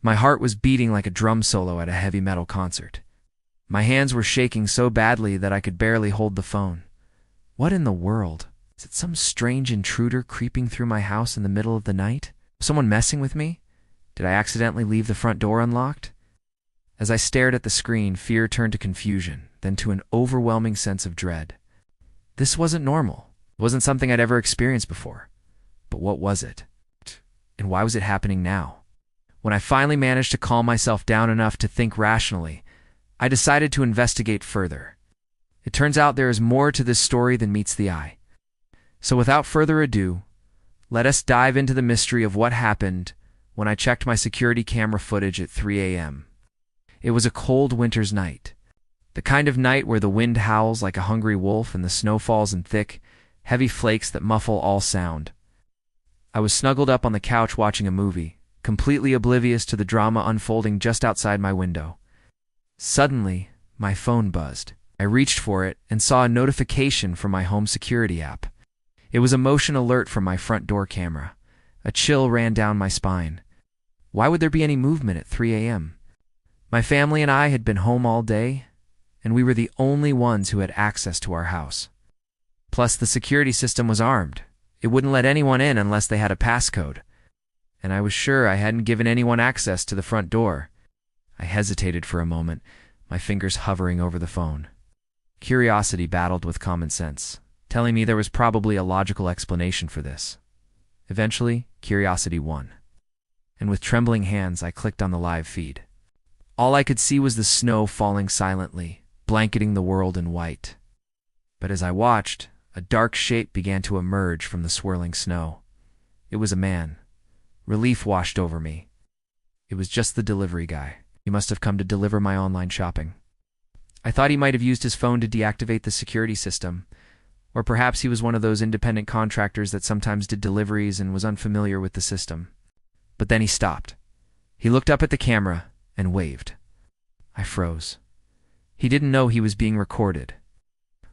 My heart was beating like a drum solo at a heavy metal concert. My hands were shaking so badly that I could barely hold the phone. What in the world? Is it some strange intruder creeping through my house in the middle of the night? Someone messing with me? Did I accidentally leave the front door unlocked? As I stared at the screen, fear turned to confusion, then to an overwhelming sense of dread. This wasn't normal. It wasn't something I'd ever experienced before. But what was it? And why was it happening now? When I finally managed to calm myself down enough to think rationally, I decided to investigate further. It turns out there is more to this story than meets the eye. So without further ado, let us dive into the mystery of what happened when I checked my security camera footage at 3 a.m. It was a cold winter's night. The kind of night where the wind howls like a hungry wolf and the snow falls in thick, heavy flakes that muffle all sound. I was snuggled up on the couch watching a movie, completely oblivious to the drama unfolding just outside my window. Suddenly, my phone buzzed. I reached for it and saw a notification from my home security app. It was a motion alert from my front door camera. A chill ran down my spine. Why would there be any movement at 3 a.m.? My family and I had been home all day, and we were the only ones who had access to our house. Plus, the security system was armed. It wouldn't let anyone in unless they had a passcode. And I was sure I hadn't given anyone access to the front door. I hesitated for a moment, my fingers hovering over the phone. Curiosity battled with common sense, telling me there was probably a logical explanation for this. Eventually, curiosity won. And with trembling hands, I clicked on the live feed. All I could see was the snow falling silently, blanketing the world in white. But as I watched, a dark shape began to emerge from the swirling snow. It was a man. Relief washed over me. It was just the delivery guy. He must have come to deliver my online shopping. I thought he might have used his phone to deactivate the security system, or perhaps he was one of those independent contractors that sometimes did deliveries and was unfamiliar with the system. But then he stopped. He looked up at the camera and waved. I froze. He didn't know he was being recorded.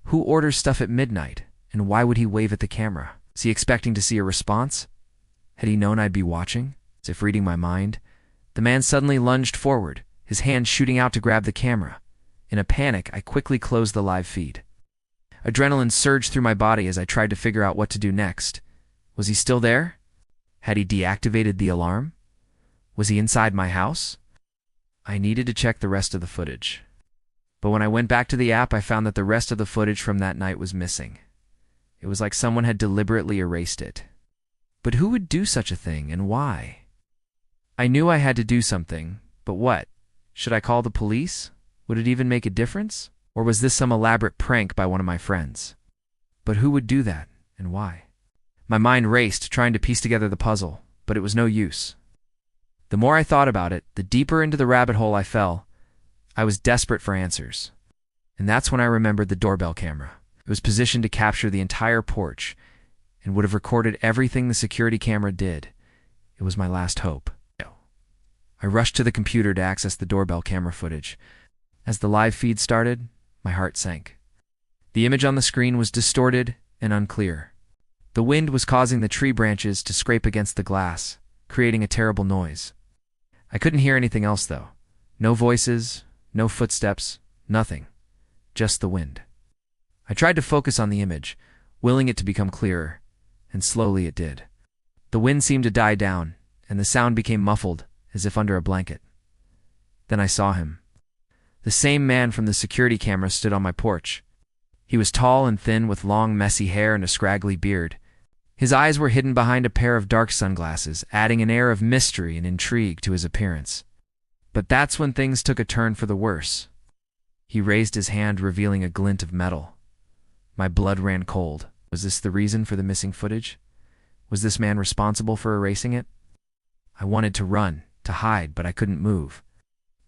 Who orders stuff at midnight, and why would he wave at the camera? Was he expecting to see a response? Had he known I'd be watching, as if reading my mind? The man suddenly lunged forward, his hand shooting out to grab the camera. In a panic, I quickly closed the live feed. Adrenaline surged through my body as I tried to figure out what to do next. Was he still there? Had he deactivated the alarm? Was he inside my house? I needed to check the rest of the footage. But when I went back to the app, I found that the rest of the footage from that night was missing. It was like someone had deliberately erased it. But who would do such a thing, and why? I knew I had to do something, but what? Should I call the police? Would it even make a difference? Or was this some elaborate prank by one of my friends? But who would do that, and why? My mind raced, trying to piece together the puzzle, but it was no use. The more I thought about it, the deeper into the rabbit hole I fell. I was desperate for answers. And that's when I remembered the doorbell camera. It was positioned to capture the entire porch and would have recorded everything the security camera did. It was my last hope. I rushed to the computer to access the doorbell camera footage. As the live feed started, my heart sank. The image on the screen was distorted and unclear. The wind was causing the tree branches to scrape against the glass, creating a terrible noise. I couldn't hear anything else, though. No voices, no footsteps, nothing. Just the wind. I tried to focus on the image, willing it to become clearer, and slowly it did. The wind seemed to die down, and the sound became muffled, as if under a blanket. Then I saw him. The same man from the security camera stood on my porch. He was tall and thin with long, messy hair and a scraggly beard. His eyes were hidden behind a pair of dark sunglasses, adding an air of mystery and intrigue to his appearance. But that's when things took a turn for the worse. He raised his hand, revealing a glint of metal. My blood ran cold. Was this the reason for the missing footage? Was this man responsible for erasing it? I wanted to run, to hide, but I couldn't move.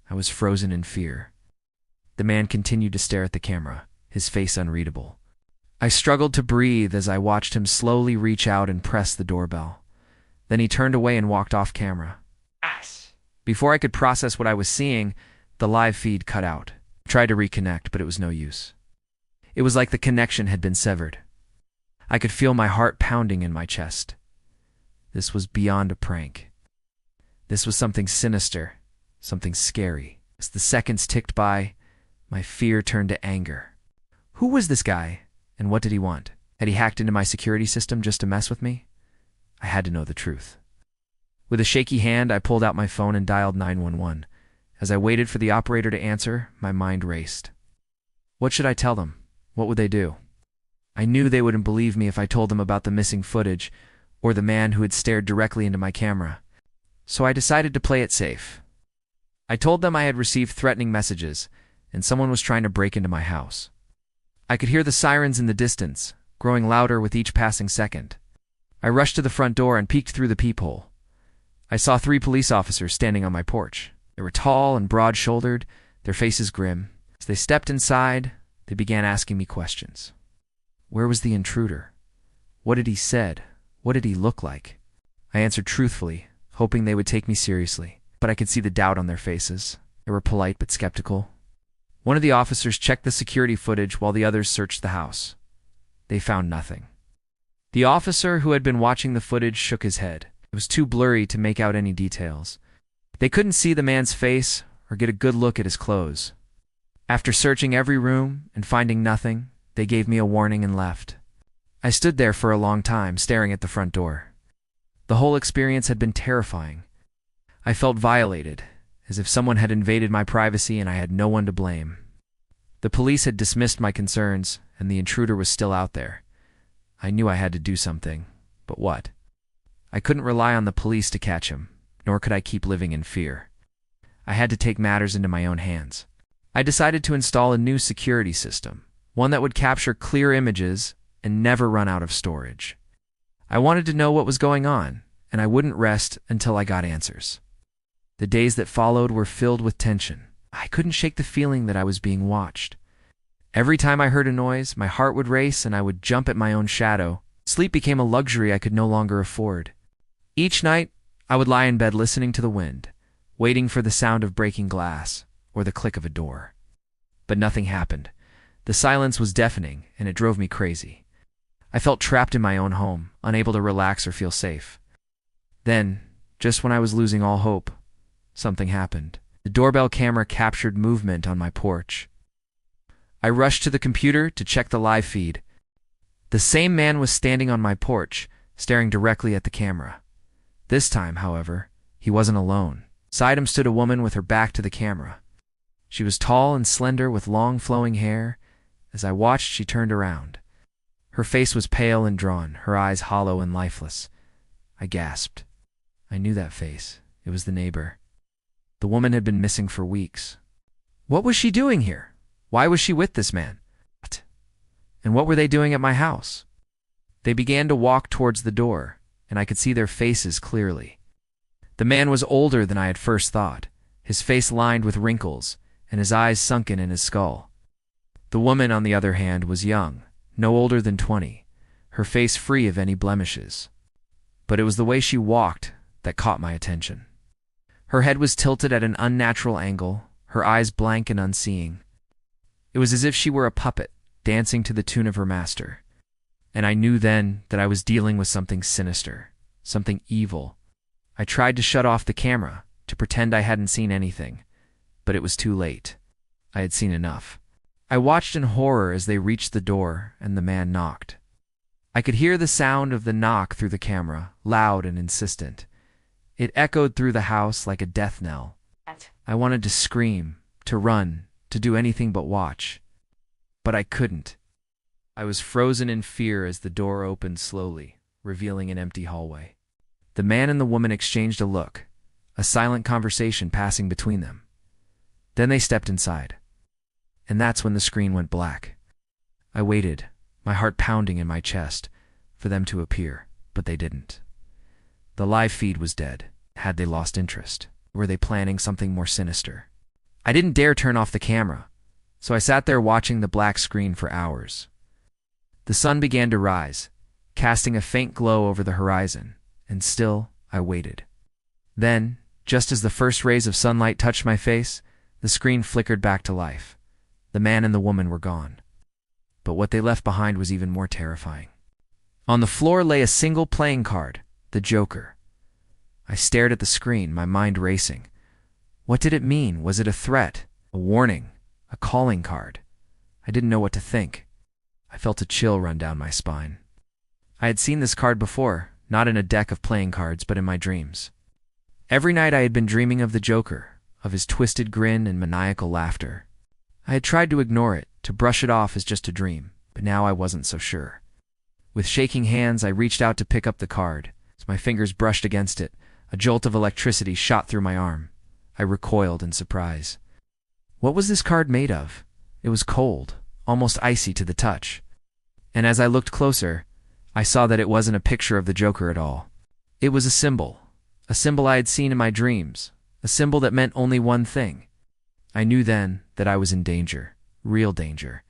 I was frozen in fear. The man continued to stare at the camera, his face unreadable. I struggled to breathe as I watched him slowly reach out and press the doorbell. Then he turned away and walked off camera. Before I could process what I was seeing, the live feed cut out. I tried to reconnect, but it was no use. It was like the connection had been severed. I could feel my heart pounding in my chest. This was beyond a prank. This was something sinister, something scary. As the seconds ticked by, my fear turned to anger. Who was this guy, and what did he want? Had he hacked into my security system just to mess with me? I had to know the truth. With a shaky hand, I pulled out my phone and dialed 911. As I waited for the operator to answer, my mind raced. What should I tell them? What would they do? I knew they wouldn't believe me if I told them about the missing footage or the man who had stared directly into my camera. So I decided to play it safe. I told them I had received threatening messages and someone was trying to break into my house. I could hear the sirens in the distance, growing louder with each passing second. I rushed to the front door and peeked through the peephole. I saw 3 police officers standing on my porch. They were tall and broad-shouldered, their faces grim. As they stepped inside, they began asking me questions. Where was the intruder? What had he said? What did he look like? I answered truthfully, hoping they would take me seriously, but I could see the doubt on their faces. They were polite but skeptical. One of the officers checked the security footage while the others searched the house. They found nothing. The officer who had been watching the footage shook his head. It was too blurry to make out any details. They couldn't see the man's face or get a good look at his clothes. After searching every room and finding nothing, they gave me a warning and left. I stood there for a long time, staring at the front door. The whole experience had been terrifying. I felt violated, as if someone had invaded my privacy and I had no one to blame. The police had dismissed my concerns, and the intruder was still out there. I knew I had to do something, but what? I couldn't rely on the police to catch him, nor could I keep living in fear. I had to take matters into my own hands. I decided to install a new security system, one that would capture clear images and never run out of storage. I wanted to know what was going on, and I wouldn't rest until I got answers. The days that followed were filled with tension. I couldn't shake the feeling that I was being watched. Every time I heard a noise, my heart would race and I would jump at my own shadow. Sleep became a luxury I could no longer afford. Each night, I would lie in bed listening to the wind, waiting for the sound of breaking glass or the click of a door. But nothing happened. The silence was deafening, and it drove me crazy. I felt trapped in my own home, unable to relax or feel safe. Then, just when I was losing all hope, something happened. The doorbell camera captured movement on my porch. I rushed to the computer to check the live feed. The same man was standing on my porch, staring directly at the camera. This time, however, he wasn't alone. Beside him stood a woman with her back to the camera. She was tall and slender with long flowing hair. As I watched, she turned around. Her face was pale and drawn, her eyes hollow and lifeless. I gasped. I knew that face. It was the neighbor. The woman had been missing for weeks. What was she doing here? Why was she with this man? What? And what were they doing at my house? They began to walk towards the door, and I could see their faces clearly. The man was older than I had first thought, his face lined with wrinkles, and his eyes sunken in his skull. The woman, on the other hand, was young, no older than 20, her face free of any blemishes. But it was the way she walked that caught my attention. Her head was tilted at an unnatural angle, her eyes blank and unseeing. It was as if she were a puppet, dancing to the tune of her master. And I knew then that I was dealing with something sinister, something evil. I tried to shut off the camera, to pretend I hadn't seen anything, but it was too late. I had seen enough. I watched in horror as they reached the door and the man knocked. I could hear the sound of the knock through the camera, loud and insistent. It echoed through the house like a death knell. I wanted to scream, to run, to do anything but watch. But I couldn't. I was frozen in fear as the door opened slowly, revealing an empty hallway. The man and the woman exchanged a look, a silent conversation passing between them. Then they stepped inside. And that's when the screen went black. I waited, my heart pounding in my chest, for them to appear, but they didn't. The live feed was dead. Had they lost interest? Were they planning something more sinister? I didn't dare turn off the camera, so I sat there watching the black screen for hours. The sun began to rise, casting a faint glow over the horizon, and still I waited. Then, just as the first rays of sunlight touched my face, the screen flickered back to life. The man and the woman were gone. But what they left behind was even more terrifying. On the floor lay a single playing card, the Joker. I stared at the screen, my mind racing. What did it mean? Was it a threat? A warning? A calling card? I didn't know what to think. I felt a chill run down my spine. I had seen this card before, not in a deck of playing cards, but in my dreams. Every night I had been dreaming of the Joker, of his twisted grin and maniacal laughter. I had tried to ignore it, to brush it off as just a dream, but now I wasn't so sure. With shaking hands, I reached out to pick up the card. As my fingers brushed against it, a jolt of electricity shot through my arm. I recoiled in surprise. What was this card made of? It was cold, almost icy to the touch. And as I looked closer, I saw that it wasn't a picture of the Joker at all. It was a symbol I had seen in my dreams, a symbol that meant only one thing. I knew then that I was in danger, real danger.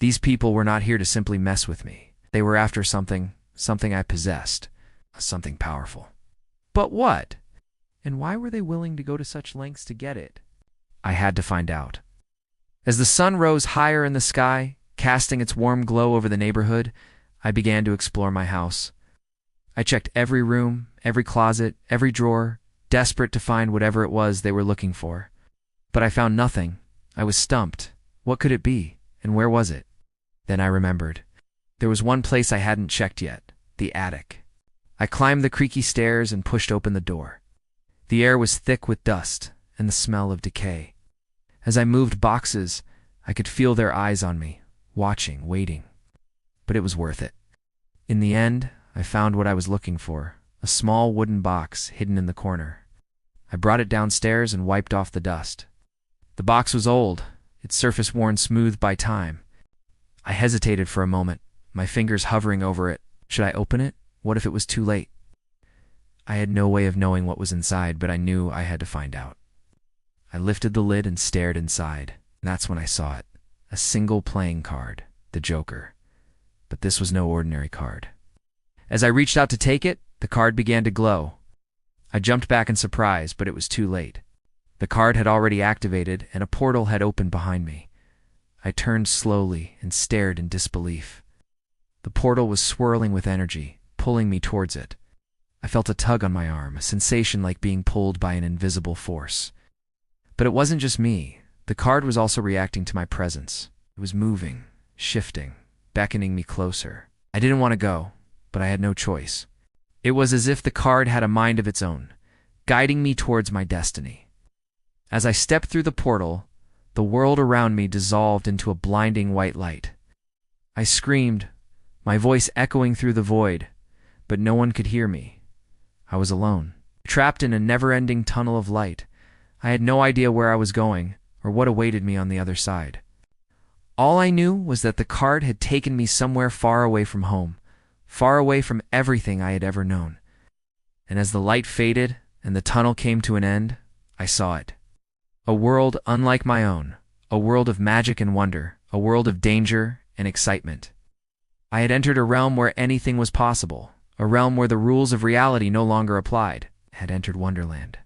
These people were not here to simply mess with me. They were after something I possessed, something powerful. But what? And why were they willing to go to such lengths to get it? I had to find out. As the sun rose higher in the sky, casting its warm glow over the neighborhood, I began to explore my house. I checked every room, every closet, every drawer, desperate to find whatever it was they were looking for. But I found nothing. I was stumped. What could it be? And where was it? Then I remembered. There was one place I hadn't checked yet, the attic. I climbed the creaky stairs and pushed open the door. The air was thick with dust and the smell of decay. As I moved boxes, I could feel their eyes on me, watching, waiting. But it was worth it. In the end, I found what I was looking for, a small wooden box hidden in the corner. I brought it downstairs and wiped off the dust. The box was old, its surface worn smooth by time. I hesitated for a moment, my fingers hovering over it. Should I open it? What if it was too late? I had no way of knowing what was inside, but I knew I had to find out. I lifted the lid and stared inside. That's when I saw it. A single playing card, the Joker. But this was no ordinary card. As I reached out to take it, the card began to glow. I jumped back in surprise, but it was too late. The card had already activated, and a portal had opened behind me. I turned slowly and stared in disbelief. The portal was swirling with energy, pulling me towards it. I felt a tug on my arm, a sensation like being pulled by an invisible force. But it wasn't just me. The card was also reacting to my presence. It was moving, shifting, beckoning me closer. I didn't want to go, but I had no choice. It was as if the card had a mind of its own, guiding me towards my destiny. As I stepped through the portal, the world around me dissolved into a blinding white light. I screamed, my voice echoing through the void, but no one could hear me. I was alone, trapped in a never-ending tunnel of light. I had no idea where I was going or what awaited me on the other side. All I knew was that the card had taken me somewhere far away from home, far away from everything I had ever known. And as the light faded and the tunnel came to an end, I saw it. A world unlike my own, a world of magic and wonder, a world of danger and excitement. I had entered a realm where anything was possible, a realm where the rules of reality no longer applied. I had entered Wonderland.